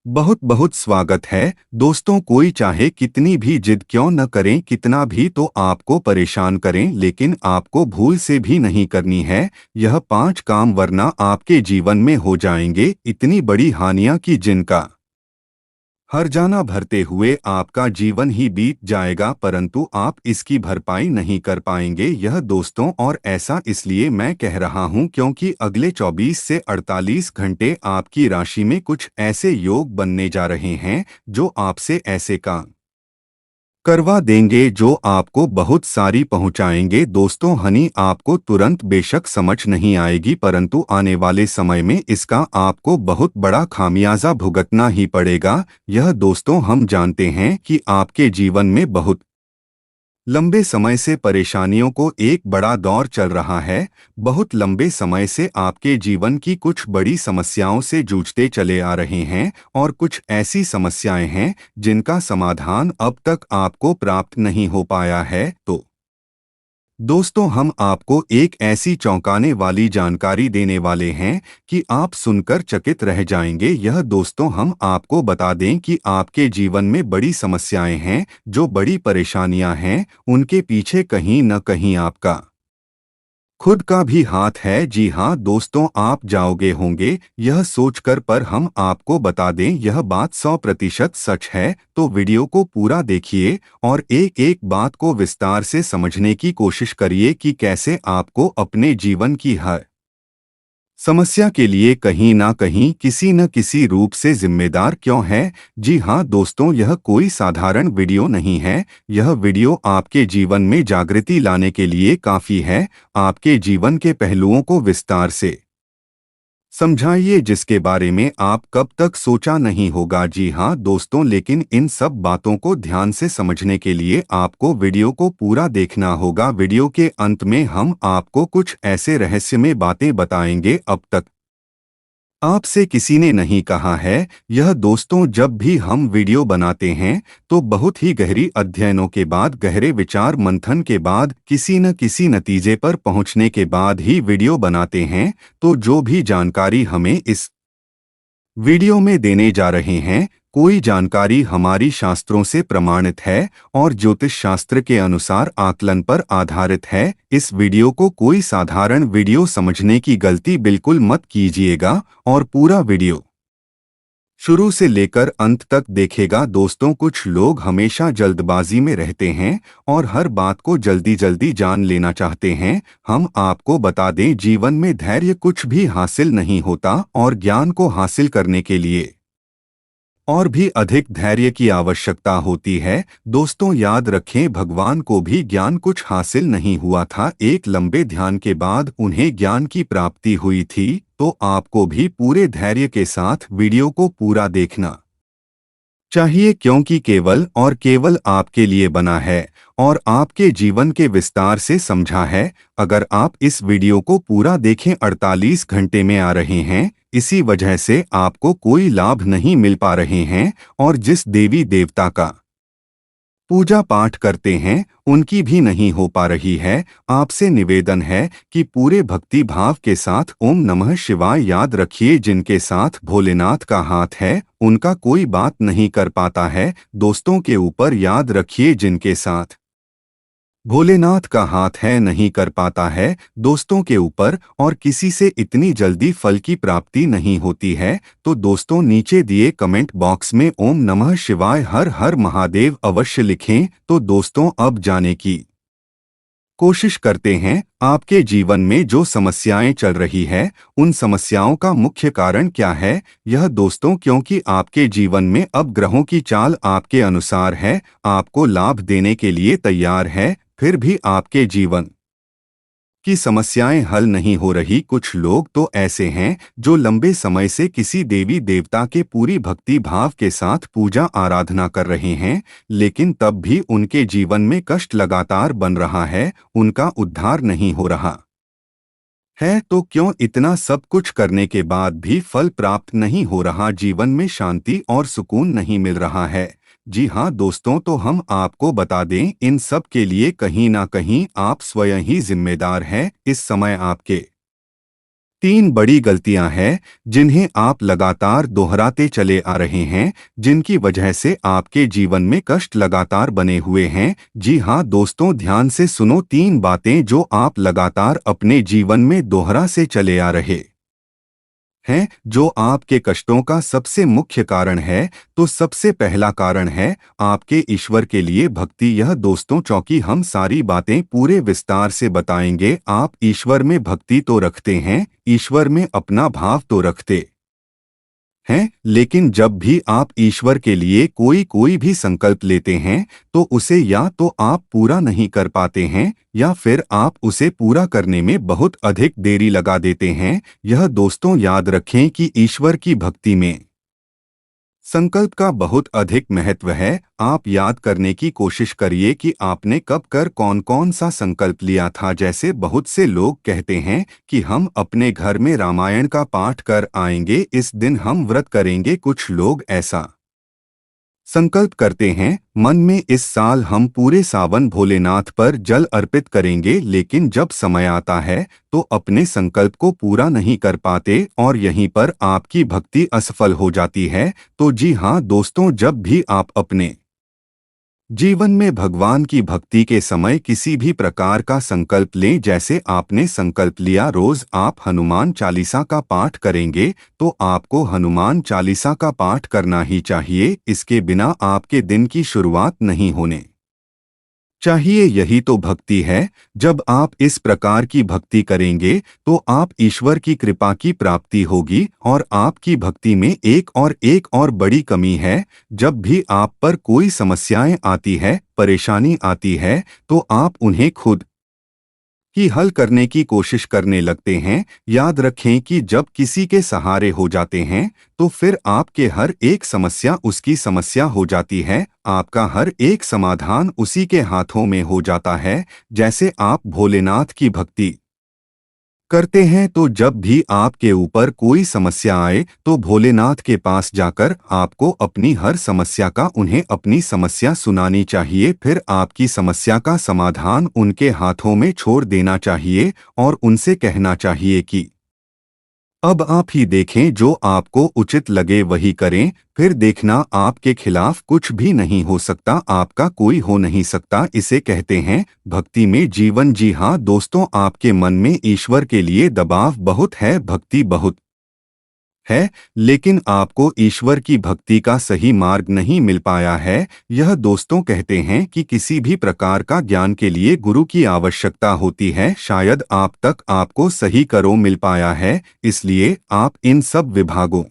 बहुत बहुत स्वागत है दोस्तों। कोई चाहे कितनी भी जिद क्यों न करें, कितना भी तो आपको परेशान करें, लेकिन आपको भूल से भी नहीं करनी है यह 5 काम, वरना आपके जीवन में हो जाएंगे इतनी बड़ी हानियां कि जिनका हर्जाना भरते हुए आपका जीवन ही बीत जाएगा, परंतु आप इसकी भरपाई नहीं कर पाएंगे यह दोस्तों। और ऐसा इसलिए मैं कह रहा हूं क्योंकि अगले 24 से 48 घंटे आपकी राशि में कुछ ऐसे योग बनने जा रहे हैं जो आपसे ऐसे काम करवा देंगे जो आपको बहुत सारी पहुंचाएंगे दोस्तों। हनी आपको तुरंत बेशक समझ नहीं आएगी, परंतु आने वाले समय में इसका आपको बहुत बड़ा खामियाजा भुगतना ही पड़ेगा। यह दोस्तों हम जानते हैं कि आपके जीवन में बहुत लंबे समय से परेशानियों को एक बड़ा दौर चल रहा है। बहुत लंबे समय से आपके जीवन की कुछ बड़ी समस्याओं से जूझते चले आ रहे हैं और कुछ ऐसी समस्याएं हैं जिनका समाधान अब तक आपको प्राप्त नहीं हो पाया है। तो दोस्तों हम आपको एक ऐसी चौंकाने वाली जानकारी देने वाले हैं कि आप सुनकर चकित रह जाएंगे। यह दोस्तों हम आपको बता दें कि आपके जीवन में बड़ी समस्याएं हैं, जो बड़ी परेशानियां हैं, उनके पीछे कहीं न कहीं आपका खुद का भी हाथ है। जी हाँ दोस्तों, आप जाओगे होंगे यह सोचकर, पर हम आपको बता दें यह बात 100% सच है। तो वीडियो को पूरा देखिए और एक एक बात को विस्तार से समझने की कोशिश करिए कि कैसे आपको अपने जीवन की हर समस्या के लिए कहीं ना कहीं किसी न किसी रूप से जिम्मेदार क्यों है। जी हाँ दोस्तों, यह कोई साधारण वीडियो नहीं है। यह वीडियो आपके जीवन में जागृति लाने के लिए काफी है। आपके जीवन के पहलुओं को विस्तार से समझाइए जिसके बारे में आप कब तक सोचा नहीं होगा। जी हाँ दोस्तों, लेकिन इन सब बातों को ध्यान से समझने के लिए आपको वीडियो को पूरा देखना होगा। वीडियो के अंत में हम आपको कुछ ऐसे रहस्यमय बातें बताएंगे अब तक आपसे किसी ने नहीं कहा है। यह दोस्तों जब भी हम वीडियो बनाते हैं तो बहुत ही गहरी अध्ययनों के बाद, गहरे विचार मंथन के बाद, किसी न किसी नतीजे पर पहुंचने के बाद ही वीडियो बनाते हैं। तो जो भी जानकारी हमें इस वीडियो में देने जा रहे हैं, कोई जानकारी हमारी शास्त्रों से प्रमाणित है और ज्योतिष शास्त्र के अनुसार आकलन पर आधारित है। इस वीडियो को कोई साधारण वीडियो समझने की गलती बिल्कुल मत कीजिएगा और पूरा वीडियो शुरू से लेकर अंत तक देखेगा। दोस्तों कुछ लोग हमेशा जल्दबाजी में रहते हैं और हर बात को जल्दी जल्दी जान लेना चाहते हैं। हम आपको बता दें जीवन में धैर्य कुछ भी हासिल नहीं होता और ज्ञान को हासिल करने के लिए और भी अधिक धैर्य की आवश्यकता होती है। दोस्तों याद रखें, भगवान को भी ज्ञान कुछ हासिल नहीं हुआ था, एक लंबे ध्यान के बाद उन्हें ज्ञान की प्राप्ति हुई थी। तो आपको भी पूरे धैर्य के साथ वीडियो को पूरा देखना चाहिए, क्योंकि केवल और केवल आपके लिए बना है और आपके जीवन के विस्तार से समझा है। अगर आप इस वीडियो को पूरा देखें 48 घंटे में आ रहे हैं, इसी वजह से आपको कोई लाभ नहीं मिल पा रहे हैं और जिस देवी देवता का पूजा पाठ करते हैं उनकी भी नहीं हो पा रही है। आपसे निवेदन है कि पूरे भक्ति भाव के साथ ओम नमः शिवाय याद रखिए। जिनके साथ भोलेनाथ का हाथ है उनका कोई बात नहीं कर पाता है। दोस्तों के ऊपर याद रखिए, जिनके साथ भोलेनाथ का हाथ है नहीं कर पाता है दोस्तों के ऊपर, और किसी से इतनी जल्दी फल की प्राप्ति नहीं होती है। तो दोस्तों नीचे दिए कमेंट बॉक्स में ओम नमः शिवाय हर हर महादेव अवश्य लिखें। तो दोस्तों अब जाने की कोशिश करते हैं आपके जीवन में जो समस्याएं चल रही है उन समस्याओं का मुख्य कारण क्या है। यह दोस्तों क्योंकि आपके जीवन में अब ग्रहों की चाल आपके अनुसार है, आपको लाभ देने के लिए तैयार है, फिर भी आपके जीवन की समस्याएं हल नहीं हो रही। कुछ लोग तो ऐसे हैं जो लंबे समय से किसी देवी देवता के पूरी भक्ति भाव के साथ पूजा आराधना कर रहे हैं, लेकिन तब भी उनके जीवन में कष्ट लगातार बन रहा है, उनका उद्धार नहीं हो रहा है। तो क्यों इतना सब कुछ करने के बाद भी फल प्राप्त नहीं हो रहा, जीवन में शांति और सुकून नहीं मिल रहा है। जी हाँ दोस्तों, तो हम आपको बता दें इन सब के लिए कहीं ना कहीं आप स्वयं ही जिम्मेदार हैं। इस समय आपके तीन बड़ी गलतियां हैं जिन्हें आप लगातार दोहराते चले आ रहे हैं, जिनकी वजह से आपके जीवन में कष्ट लगातार बने हुए हैं। जी हाँ दोस्तों, ध्यान से सुनो, तीन बातें जो आप लगातार अपने जीवन में दोहरा से चले आ रहे हैं, जो आपके कष्टों का सबसे मुख्य कारण है। तो सबसे पहला कारण है आपके ईश्वर के लिए भक्ति। यह दोस्तों, चौकी हम सारी बातें पूरे विस्तार से बताएंगे। आप ईश्वर में भक्ति तो रखते हैं, ईश्वर में अपना भाव तो रखते हैं, लेकिन जब भी आप ईश्वर के लिए कोई भी संकल्प लेते हैं तो उसे या तो आप पूरा नहीं कर पाते हैं या फिर आप उसे पूरा करने में बहुत अधिक देरी लगा देते हैं। यह दोस्तों याद रखें कि ईश्वर की भक्ति में संकल्प का बहुत अधिक महत्व है। आप याद करने की कोशिश करिए कि आपने कब कर कौन कौन सा संकल्प लिया था। जैसे बहुत से लोग कहते हैं कि हम अपने घर में रामायण का पाठ कर आएंगे, इस दिन हम व्रत करेंगे। कुछ लोग ऐसा संकल्प करते हैं मन में, इस साल हम पूरे सावन भोलेनाथ पर जल अर्पित करेंगे, लेकिन जब समय आता है तो अपने संकल्प को पूरा नहीं कर पाते और यहीं पर आपकी भक्ति असफल हो जाती है। तो जी हाँ दोस्तों, जब भी आप अपने जीवन में भगवान की भक्ति के समय किसी भी प्रकार का संकल्प लें, जैसे आपने संकल्प लिया रोज आप हनुमान चालीसा का पाठ करेंगे, तो आपको हनुमान चालीसा का पाठ करना ही चाहिए। इसके बिना आपके दिन की शुरुआत नहीं होने चाहिए। यही तो भक्ति है। जब आप इस प्रकार की भक्ति करेंगे तो आप ईश्वर की कृपा की प्राप्ति होगी। और आपकी भक्ति में एक और बड़ी कमी है। जब भी आप पर कोई समस्याएं आती है, परेशानी आती है, तो आप उन्हें खुद ही हल करने की कोशिश करने लगते हैं। याद रखें कि जब किसी के सहारे हो जाते हैं तो फिर आपके हर एक समस्या उसकी समस्या हो जाती है, आपका हर एक समाधान उसी के हाथों में हो जाता है। जैसे आप भोलेनाथ की भक्ति करते हैं तो जब भी आपके ऊपर कोई समस्या आए तो भोलेनाथ के पास जाकर आपको अपनी हर समस्या का उन्हें अपनी समस्या सुनानी चाहिए। फिर आपकी समस्या का समाधान उनके हाथों में छोड़ देना चाहिए और उनसे कहना चाहिए कि अब आप ही देखें, जो आपको उचित लगे वही करें। फिर देखना आपके खिलाफ कुछ भी नहीं हो सकता, आपका कोई हो नहीं सकता। इसे कहते हैं भक्ति में जीवन। जी हाँ दोस्तों, आपके मन में ईश्वर के लिए दबाव बहुत है, भक्ति बहुत है, लेकिन आपको ईश्वर की भक्ति का सही मार्ग नहीं मिल पाया है। यह दोस्तों कहते हैं कि किसी भी प्रकार का ज्ञान के लिए गुरु की आवश्यकता होती है। शायद आप तक आपको सही करो मिल पाया है, इसलिए आप इन सब विभागों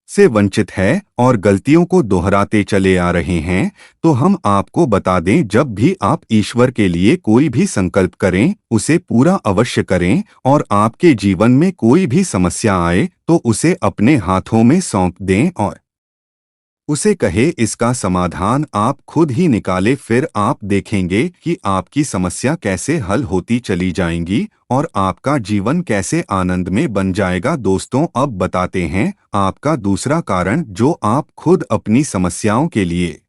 से वंचित है और गलतियों को दोहराते चले आ रहे हैं। तो हम आपको बता दें, जब भी आप ईश्वर के लिए कोई भी संकल्प करें उसे पूरा अवश्य करें, और आपके जीवन में कोई भी समस्या आए तो उसे अपने हाथों में सौंप दें और उसे कहे इसका समाधान आप खुद ही निकाले। फिर आप देखेंगे कि आपकी समस्या कैसे हल होती चली जाएंगी और आपका जीवन कैसे आनंद में बन जाएगा। दोस्तों, अब बताते हैं आपका दूसरा कारण जो आप खुद अपनी समस्याओं के लिए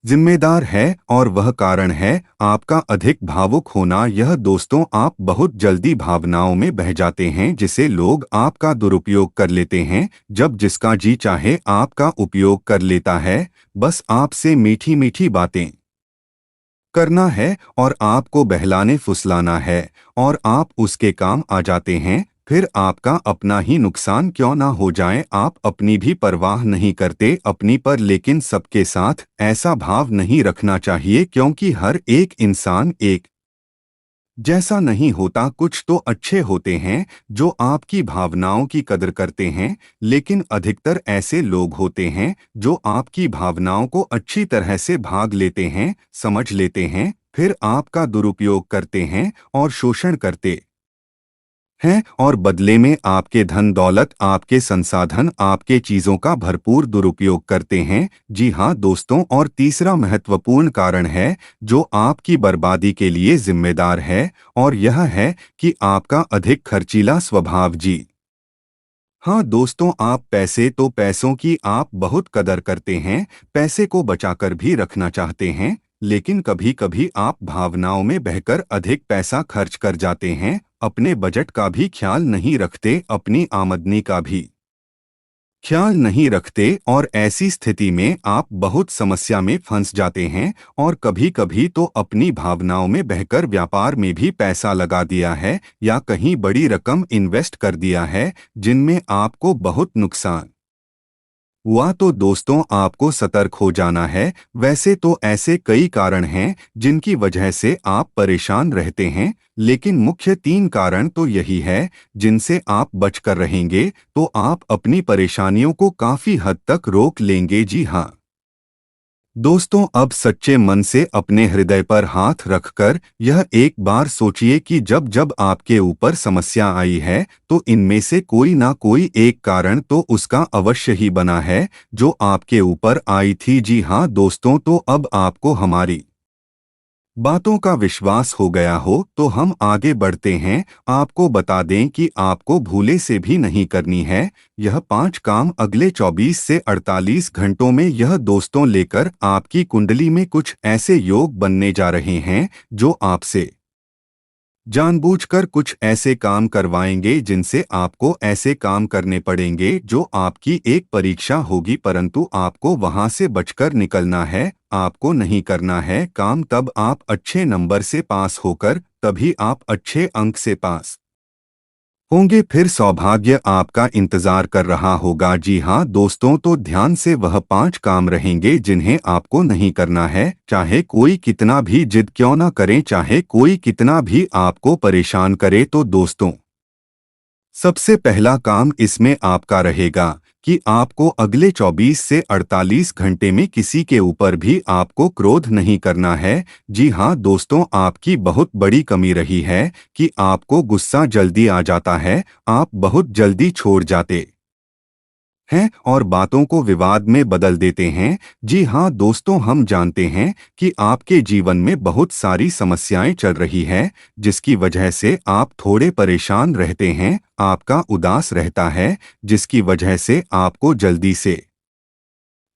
जिम्मेदार है, और वह कारण है आपका अधिक भावुक होना। यह दोस्तों, आप बहुत जल्दी भावनाओं में बह जाते हैं, जिसे लोग आपका दुरुपयोग कर लेते हैं। जब जिसका जी चाहे आपका उपयोग कर लेता है, बस आपसे मीठी मीठी बातें करना है और आपको बहलाने फुसलाना है और आप उसके काम आ जाते हैं। फिर आपका अपना ही नुकसान क्यों ना हो जाए, आप अपनी भी परवाह नहीं करते अपनी पर। लेकिन सबके साथ ऐसा भाव नहीं रखना चाहिए, क्योंकि हर एक इंसान एक जैसा नहीं होता। कुछ तो अच्छे होते हैं जो आपकी भावनाओं की कदर करते हैं, लेकिन अधिकतर ऐसे लोग होते हैं जो आपकी भावनाओं को अच्छी तरह से भाग लेते हैं, समझ लेते हैं, फिर आपका दुरुपयोग करते हैं और शोषण करते हैं, और बदले में आपके धन दौलत, आपके संसाधन, आपके चीजों का भरपूर दुरुपयोग करते हैं। जी हाँ दोस्तों, और तीसरा महत्वपूर्ण कारण है जो आपकी बर्बादी के लिए जिम्मेदार है, और यह है कि आपका अधिक खर्चीला स्वभाव। जी हाँ दोस्तों, आप पैसों की आप बहुत कदर करते हैं, पैसे को बचाकर भी रखना चाहते हैं, लेकिन कभी कभी आप भावनाओं में बहकर अधिक पैसा खर्च कर जाते हैं, अपने बजट का भी ख्याल नहीं रखते, अपनी आमदनी का भी ख्याल नहीं रखते और ऐसी स्थिति में आप बहुत समस्या में फंस जाते हैं और कभी कभी तो अपनी भावनाओं में बहकर व्यापार में भी पैसा लगा दिया है या कहीं बड़ी रकम इन्वेस्ट कर दिया है जिनमें आपको बहुत नुकसान हुआ। तो दोस्तों, आपको सतर्क हो जाना है। वैसे तो ऐसे कई कारण हैं जिनकी वजह से आप परेशान रहते हैं, लेकिन मुख्य 3 कारण तो यही है जिनसे आप बचकर रहेंगे तो आप अपनी परेशानियों को काफी हद तक रोक लेंगे। जी हाँ दोस्तों, अब सच्चे मन से अपने हृदय पर हाथ रखकर यह एक बार सोचिए कि जब जब आपके ऊपर समस्या आई है तो इनमें से कोई ना कोई एक कारण तो उसका अवश्य ही बना है जो आपके ऊपर आई थी। जी हाँ दोस्तों, तो अब आपको हमारी बातों का विश्वास हो गया हो तो हम आगे बढ़ते हैं। आपको बता दें कि आपको भूले से भी नहीं करनी है। यह 5 काम अगले 24 से 48 घंटों में यह दोस्तों लेकर आपकी कुंडली में कुछ ऐसे योग बनने जा रहे हैं जो आपसे जानबूझकर कुछ ऐसे काम करवाएंगे जिनसे आपको ऐसे काम करने पड़ेंगे जो आपकी एक परीक्षा होगी, परंतु आपको वहां से बचकर निकलना है। आपको नहीं करना है काम तब आप अच्छे नंबर से पास होकर, तभी आप अच्छे अंक से पास होंगे, फिर सौभाग्य आपका इंतजार कर रहा होगा। जी हाँ दोस्तों, तो ध्यान से वह 5 काम रहेंगे जिन्हें आपको नहीं करना है, चाहे कोई कितना भी जिद क्यों ना करे, चाहे कोई कितना भी आपको परेशान करे। तो दोस्तों, सबसे पहला काम इसमें आपका रहेगा कि आपको अगले 24 से 48 घंटे में किसी के ऊपर भी आपको क्रोध नहीं करना है। जी हाँ दोस्तों, आपकी बहुत बड़ी कमी रही है कि आपको गुस्सा जल्दी आ जाता है, आप बहुत जल्दी छोड़ जाते हैं और बातों को विवाद में बदल देते हैं। जी हाँ दोस्तों, हम जानते हैं कि आपके जीवन में बहुत सारी समस्याएं चल रही हैं जिसकी वजह से आप थोड़े परेशान रहते हैं, आपका उदास रहता है, जिसकी वजह से आपको जल्दी से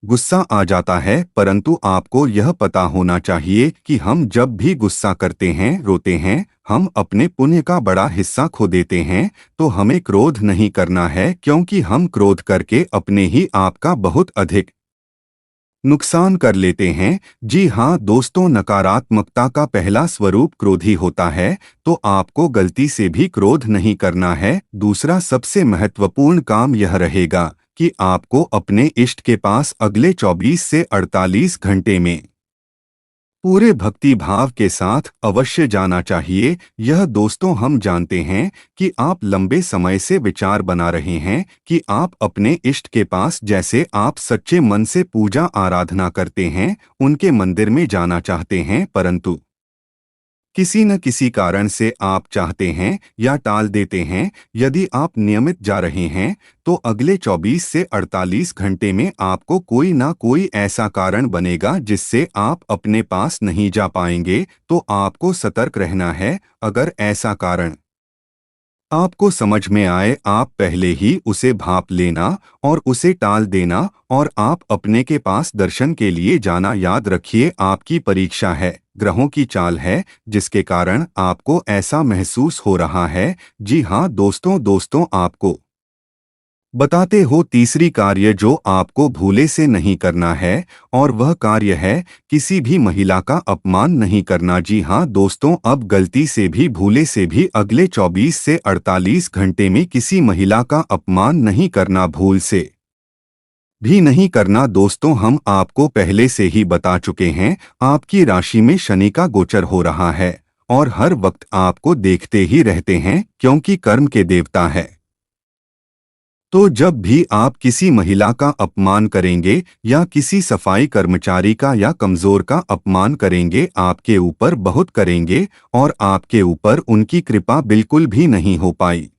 गुस्सा आ जाता है। परंतु आपको यह पता होना चाहिए कि हम जब भी गुस्सा करते हैं, रोते हैं, हम अपने पुण्य का बड़ा हिस्सा खो देते हैं। तो हमें क्रोध नहीं करना है, क्योंकि हम क्रोध करके अपने ही आप का बहुत अधिक नुकसान कर लेते हैं। जी हाँ दोस्तों, नकारात्मकता का पहला स्वरूप क्रोधी होता है, तो आपको गलती से भी क्रोध नहीं करना है। दूसरा सबसे महत्वपूर्ण काम यह रहेगा कि आपको अपने इष्ट के पास अगले 24 से 48 घंटे में पूरे भक्ति भाव के साथ अवश्य जाना चाहिए। यह दोस्तों, हम जानते हैं कि आप लंबे समय से विचार बना रहे हैं कि आप अपने इष्ट के पास, जैसे आप सच्चे मन से पूजा आराधना करते हैं, उनके मंदिर में जाना चाहते हैं, परंतु किसी न किसी कारण से आप चाहते हैं या टाल देते हैं। यदि आप नियमित जा रहे हैं तो अगले 24 से 48 घंटे में आपको कोई ना कोई ऐसा कारण बनेगा जिससे आप अपने पास नहीं जा पाएंगे। तो आपको सतर्क रहना है। अगर ऐसा कारण आपको समझ में आए, आप पहले ही उसे भांप लेना और उसे टाल देना और आप अपने के पास दर्शन के लिए जाना। याद रखिए, आपकी परीक्षा है, ग्रहों की चाल है, जिसके कारण आपको ऐसा महसूस हो रहा है। जी हाँ दोस्तों, आपको बताते हो तीसरी कार्य जो आपको भूले से नहीं करना है, और वह कार्य है किसी भी महिला का अपमान नहीं करना। जी हाँ दोस्तों, अब गलती से भी भूले से भी अगले 24 से 48 घंटे में किसी महिला का अपमान नहीं करना, भूल से भी नहीं करना। दोस्तों, हम आपको पहले से ही बता चुके हैं, आपकी राशि में शनि का गोचर हो रहा है और हर वक्त आपको देखते ही रहते हैं, क्योंकि कर्म के देवता है। तो जब भी आप किसी महिला का अपमान करेंगे या किसी सफाई कर्मचारी का या कमजोर का अपमान करेंगे, आपके ऊपर बहुत करेंगे और आपके ऊपर उनकी कृपा बिल्कुल भी नहीं हो पाई।